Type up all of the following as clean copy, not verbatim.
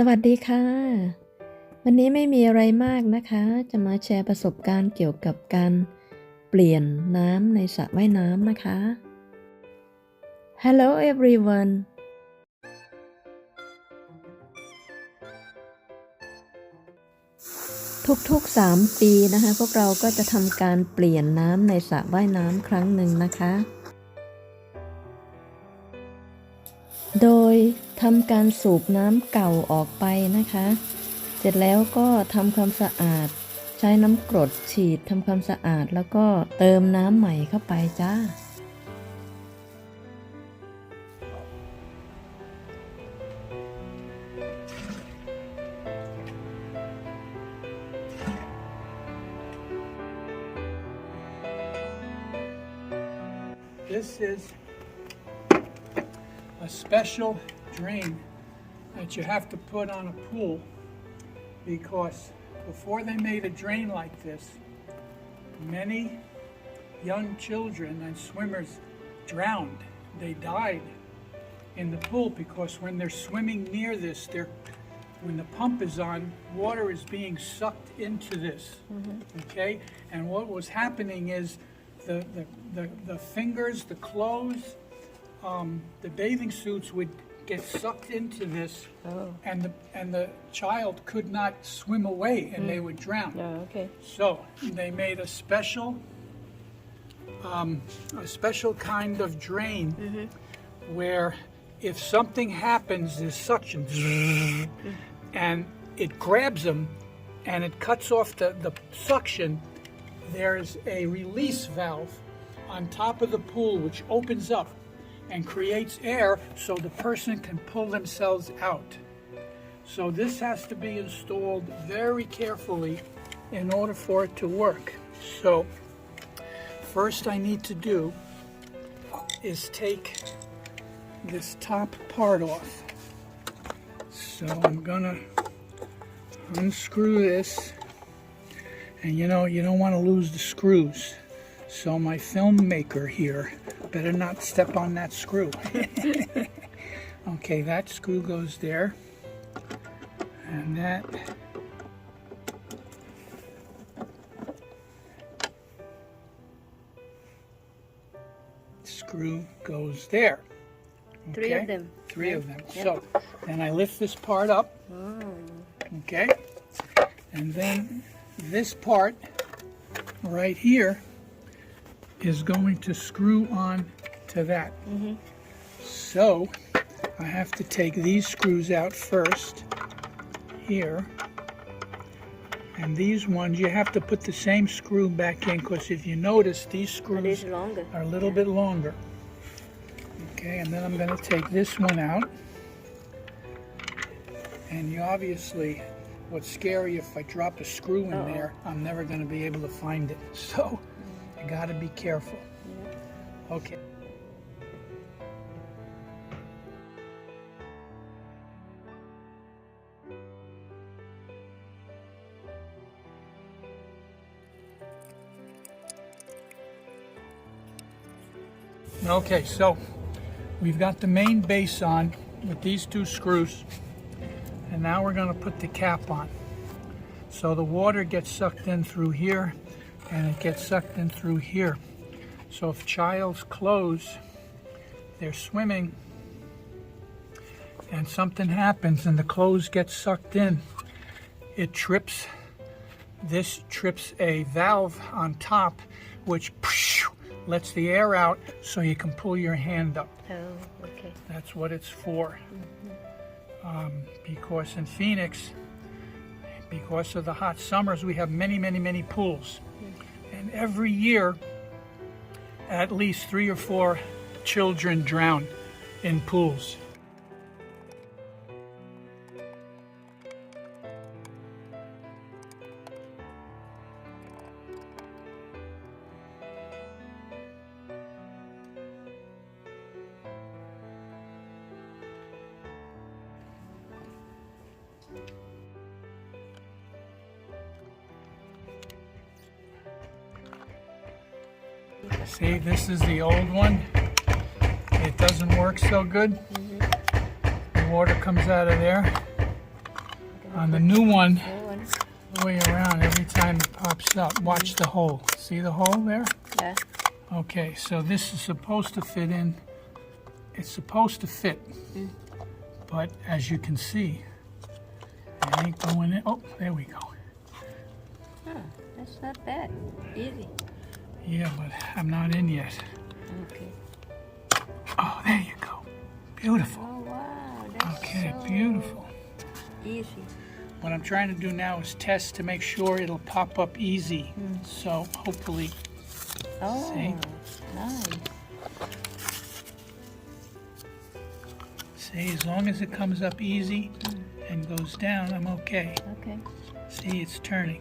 สวัสดีค่ะวันนี้ไม่มีอะไรมากนะคะจะมาแชร์ประสบการณ์เกี่ยวกับการเปลี่ยนน้ำในสระว่ายน้ำนะคะ Hello everyone ทุกๆ3 ปีนะคะพวกเราก็จะทำการเปลี่ยนน้ำในสระว่ายน้ำครั้งหนึ่งนะคะโดยทำการสูบน้ำเก่าออกไปนะคะเสร็จแล้วก็ทำความสะอาดใช้น้ำกรดฉีดทำความสะอาดแล้วก็เติมน้ำใหม่เข้าไปจ้าThis is a special drain that you have to put on a pool because before they made a drain like this, many young children and swimmers drowned. They died in the pool because when they're swimming near this, when the pump is on, water is being sucked into this. Okay? And what was happening is the fingers, the clothes, the bathing suits would get sucked into this, and the child could not swim away, and they would drown. Okay. So they made a special kind of drain where if something happens, there's suction, and it grabs them, and it cuts off the suction. There's a release valve on top of the pool which opens up and creates air so the person can pull themselves out. So this has to be installed very carefully in order for it to work. So first I need to do is take this top part off. So I'm gonna unscrew this. And you know, you don't want to lose the screws. So my filmmaker here better not step on that screw. Okay, that screw goes there. And that screw goes there. Okay? Three of them. Three of them. Yep. So then I lift this part up. Okay? And then this part right here is going to screw on to that. So I have to take these screws out first here, and these ones you have to put the same screw back in because if you notice these screws are a little bit longer. Okay, and then I'm going to take this one out, and you obviously what's scary if I drop a screw in there, I'm never going to be able to find it. So you got to be careful. Okay. Okay, so we've got the main base on with these two screws. And now we're going to put the cap on. So the water gets sucked in through here and it gets sucked in through here. So if child's clothes, they're swimming and something happens and the clothes get sucked in, it trips, this trips a valve on top which lets the air out so you can pull your hand up. Oh, okay. That's what it's for. Because in Phoenix, because of the hot summers, we have many pools. And every year, at least 3 or 4 children drown in pools. See, this is the old one. It doesn't work so good. The water comes out of there. On the new one, New one. the way around, every time it pops up, watch the hole. See the hole there? Yeah. Okay, so this is supposed to fit in. It's supposed to fit. But as you can see, it ain't going in. Oh, there we go. Huh, that's not bad. Easy. Yeah, but I'm not in yet. Okay. Oh, there you go. Beautiful. Oh wow, that's Okay, so beautiful. easy. What I'm trying to do now is test to make sure it'll pop up easy. So hopefully, Oh, See? nice. see, as long as it comes up easy and goes down, I'm okay. Okay. See, it's turning.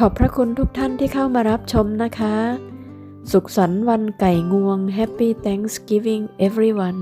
ขอบพระคุณทุกท่านที่เข้ามารับชมนะคะ สุขสันต์วันไก่งวง Happy Thanksgiving everyone